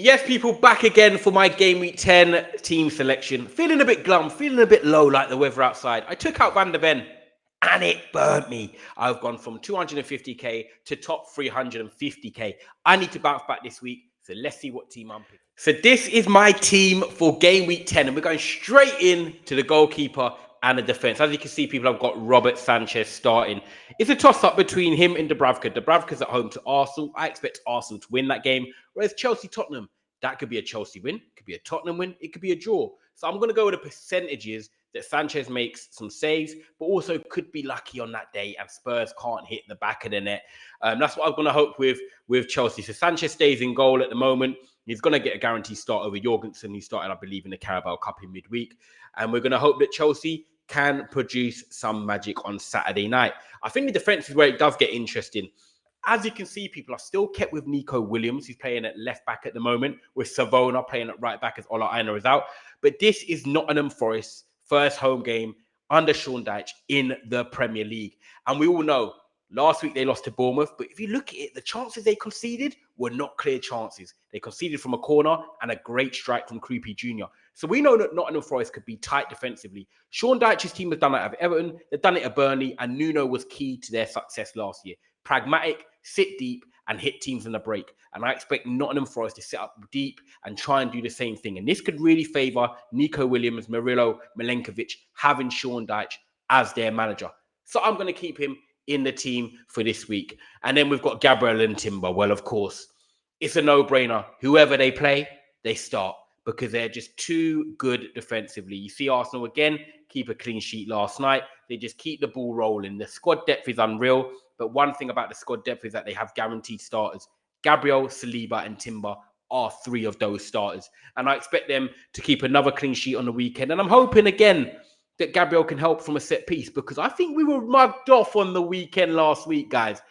Yes, people, back again for my Game Week 10 team selection. Feeling a bit glum, feeling a bit low like the weather outside. I took out Van der Ven and it burnt me. I've gone from 250k to top 350k. I need to bounce back this week, so let's see what team I'm picking. So this is my team for Game Week 10, and we're going straight in to the goalkeeper and the defense. As you can see, people, I've got Robert Sanchez starting. It's a toss-up between him and Dubravka. Dubravka's at home to Arsenal. I expect Arsenal to win that game, whereas Chelsea-Tottenham, that could be a Chelsea win, it could be a Tottenham win, it could be a draw. So I'm going to go with the percentages that Sanchez makes some saves, but also could be lucky on that day and Spurs can't hit the back of the net. That's what I'm going to hope with Chelsea. So Sanchez stays in goal at the moment. He's going to get a guaranteed start over Jorgensen, who started, I believe, in the Carabao Cup in midweek. And we're going to hope that Chelsea can produce some magic on Saturday night. I think the defense is where it does get interesting. As you can see, people are still kept with Nico Williams, who's playing at left back at the moment, with Savona playing at right back as Ola Aina is out. But this is Nottingham Forest's first home game under Sean Dyche in the Premier League. And we all know last week they lost to Bournemouth, but if you look at it, the chances they conceded were not clear chances. They conceded from a corner and a great strike from Creepy Jr. So we know that Nottingham Forest could be tight defensively. Sean Dyche's team has done it at Everton, they've done it at Burnley, and Nuno was key to their success last year. Pragmatic, sit deep, and hit teams in the break. And I expect Nottingham Forest to sit up deep and try and do the same thing. And this could really favour Nico Williams, Murillo, Milenkovic, having Sean Dyche as their manager. So I'm going to keep him in the team for this week. And then we've got Gabriel and Timber. Well, of course, it's a no-brainer. Whoever they play, they start because they're just too good defensively. You see Arsenal again keep a clean sheet last night. They just keep the ball rolling. The squad depth is unreal. But one thing about the squad depth is that they have guaranteed starters. Gabriel, Saliba, and Timber are three of those starters. And I expect them to keep another clean sheet on the weekend. And I'm hoping again that Gabriel can help from a set piece because I think we were mugged off on the weekend last week, guys.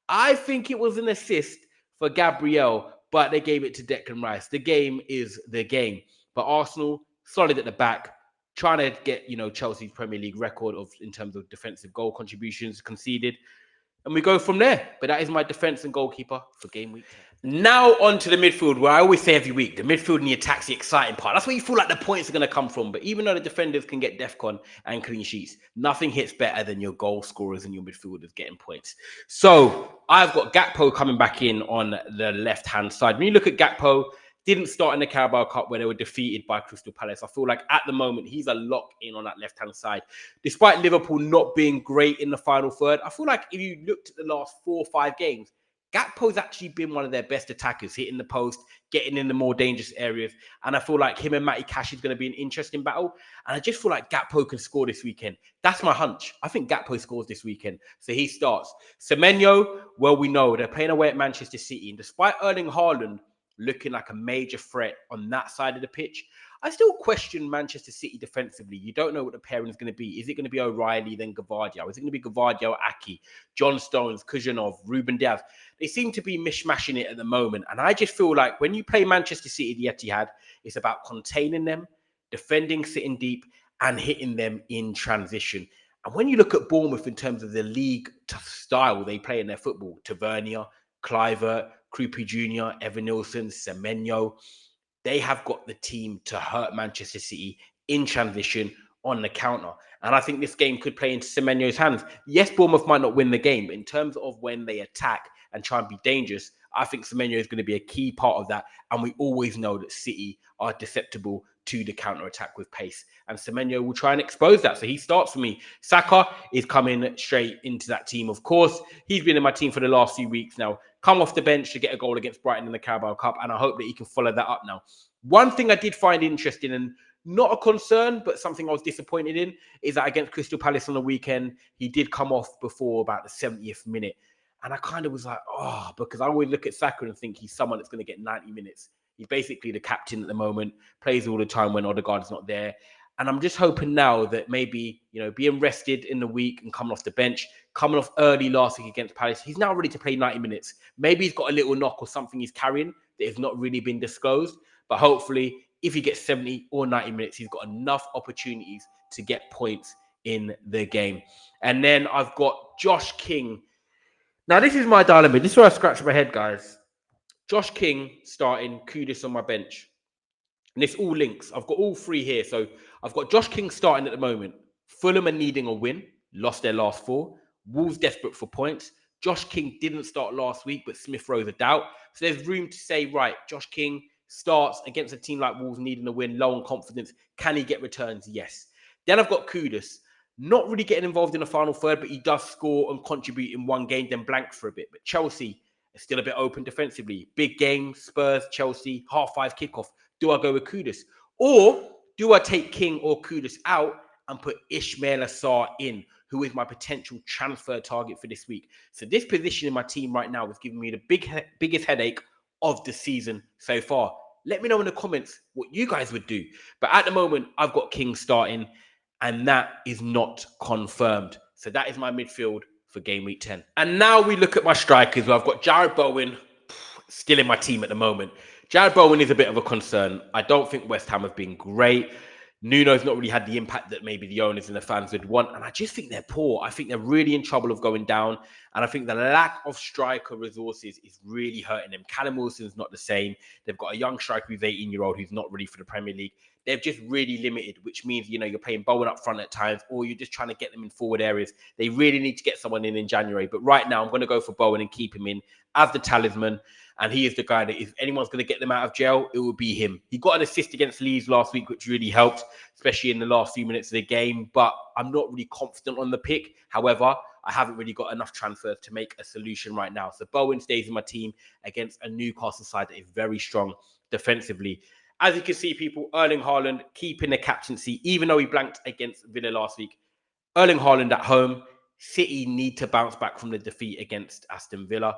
I think it was an assist for Gabriel, but they gave it to Declan Rice. The game is the game. But Arsenal, solid at the back, trying to get, Chelsea's Premier League record in terms of defensive goal contributions conceded. And we go from there. But that is my defense and goalkeeper for game week 10. Now on to the midfield, where I always say every week, the midfield and the attack's the exciting part. That's where you feel like the points are going to come from. But even though the defenders can get DEFCON and clean sheets, nothing hits better than your goal scorers and your midfielders getting points. So I've got Gakpo coming back in on the left-hand side. When you look at Gakpo, didn't start in the Carabao Cup where they were defeated by Crystal Palace. I feel like at the moment, he's a lock in on that left-hand side. Despite Liverpool not being great in the final third, I feel like if you looked at the last 4 or 5 games, Gakpo's actually been one of their best attackers, hitting the post, getting in the more dangerous areas. And I feel like him and Matty Cash is going to be an interesting battle. And I just feel like Gakpo can score this weekend. That's my hunch. I think Gakpo scores this weekend. So he starts. Semenyo, well, we know they're playing away at Manchester City. And despite Erling Haaland looking like a major threat on that side of the pitch, I still question Manchester City defensively. You don't know what the pairing is going to be. Is it going to be O'Reilly, then Gavardio? Is it going to be Gavardio, Aki, John Stones, Kujanov, Ruben Diaz? They seem to be mishmashing it at the moment. And I just feel like when you play Manchester City, the Etihad, it's about containing them, defending, sitting deep, and hitting them in transition. And when you look at Bournemouth in terms of the league style they play in their football, Tavernier, Clivert, Krupi Jr., Evan Nilsson, Semenyo, they have got the team to hurt Manchester City in transition on the counter. And I think this game could play into Semenyo's hands. Yes, Bournemouth might not win the game, but in terms of when they attack and try and be dangerous, I think Semenyo is going to be a key part of that. And we always know that City are susceptible to the counter-attack with pace. And Semenyo will try and expose that. So he starts for me. Saka is coming straight into that team, of course. He's been in my team for the last few weeks now. Come off the bench to get a goal against Brighton in the Carabao Cup. And I hope that he can follow that up now. One thing I did find interesting, and not a concern, but something I was disappointed in, is that against Crystal Palace on the weekend, he did come off before about the 70th minute. And I kind of was like, because I always look at Saka and think he's someone that's going to get 90 minutes. He's basically the captain at the moment, plays all the time when Odegaard's not there. And I'm just hoping now that maybe, being rested in the week and coming off the bench, coming off early last week against Palace, he's now ready to play 90 minutes. Maybe he's got a little knock or something he's carrying that has not really been disclosed. But hopefully, if he gets 70 or 90 minutes, he's got enough opportunities to get points in the game. And then I've got Josh King. Now, this is my dilemma. This is where I scratch my head, guys. Josh King starting, Kudus on my bench. And it's all links. I've got all three here. So I've got Josh King starting at the moment. Fulham are needing a win, lost their last four. Wolves desperate for points. Josh King didn't Start last week, but Smith Rowe's a doubt. So there's room to say, right, Josh King starts against a team like Wolves needing a win, low on confidence. Can he get returns? Yes. Then I've got Kudus. Not really getting involved in the final third, but he does score and contribute in one game, then blank for a bit. But Chelsea is still a bit open defensively. Big game, Spurs, Chelsea, 5:30 kickoff. Do I go with Kudus? Or do I take King or Kudus out and put Ismail Assar in, who is my potential transfer target for this week? So this position in my team right now is giving me the biggest headache of the season so far. Let me know in the comments what you guys would do. But at the moment, I've got King starting, and that is not confirmed. So that is my midfield for game week 10. And now we look at my strikers. Well, I've got Jared Bowen still in my team at the moment. Jared Bowen is a bit of a concern. I don't think West Ham have been great. Nuno's not really had the impact that maybe the owners and the fans would want. And I just think they're poor. I think they're really in trouble of going down. And I think the lack of striker resources is really hurting them. Callum Wilson's not the same. They've got a young striker who's 18-year-old who's not ready for the Premier League. They're just really limited, which means, you're playing Bowen up front at times, or you're just trying to get them in forward areas. They really need to get someone in January. But right now, I'm going to go for Bowen and keep him in as the talisman. And he is the guy that if anyone's going to get them out of jail, it would be him. He got an assist against Leeds last week, which really helped, especially in the last few minutes of the game. But I'm not really confident on the pick. However, I haven't really got enough transfers to make a solution right now. So Bowen stays in my team against a Newcastle side that is very strong defensively. As you can see, people, Erling Haaland keeping the captaincy, even though he blanked against Villa last week. Erling Haaland at home. City need to bounce back from the defeat against Aston Villa.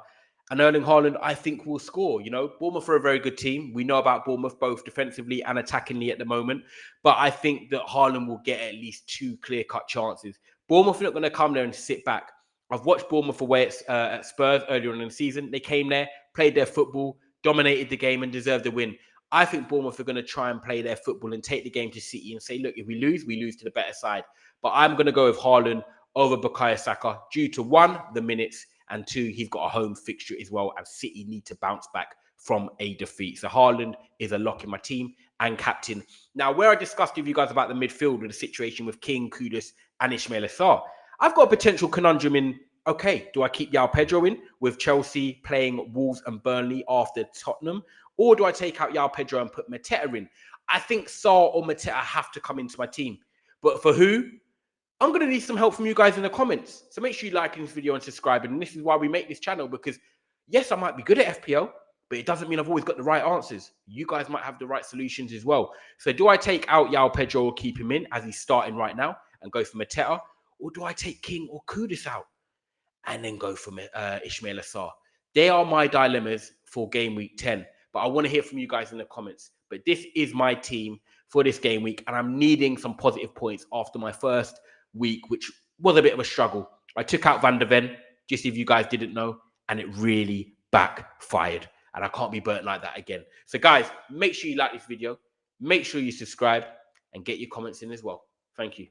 And Erling Haaland, I think, will score. Bournemouth are a very good team. We know about Bournemouth both defensively and attackingly at the moment. But I think that Haaland will get at least 2 clear-cut chances. Bournemouth are not going to come there and sit back. I've watched Bournemouth away at Spurs earlier on in the season. They came there, played their football, dominated the game and deserved a win. I think Bournemouth are going to try and play their football and take the game to City and say, look, if we lose to the better side. But I'm going to go with Haaland over Bukayo Saka due to 1, the minutes, and 2, he's got a home fixture as well, and City need to bounce back from a defeat. So Haaland is a lock in my team and captain. Now, where I discussed with you guys about the midfield with the situation with King, Kudus, and Ismail Assar, I've got a potential conundrum in, okay, do I keep João Pedro in with Chelsea playing Wolves and Burnley after Tottenham? Or do I take out João Pedro and put Mateta in? I think Sarr or Mateta have to come into my team. But for who? I'm going to need some help from you guys in the comments. So make sure you like this video and subscribe. And this is why we make this channel, because yes, I might be good at FPL, but it doesn't mean I've always got the right answers. You guys might have the right solutions as well. So do I take out João Pedro or keep him in as he's starting right now and go for Mateta? Or do I take King or Kudus out and then go for Ismail Assar? They are my dilemmas for game week 10. But I want to hear from you guys in the comments. But this is my team for this game week, and I'm needing some positive points after my first week, which was a bit of a struggle. I took out Van der Ven, just if you guys didn't know, and it really backfired. And I can't be burnt like that again. So guys, make sure you like this video, make sure you subscribe, and get your comments in as well. Thank you.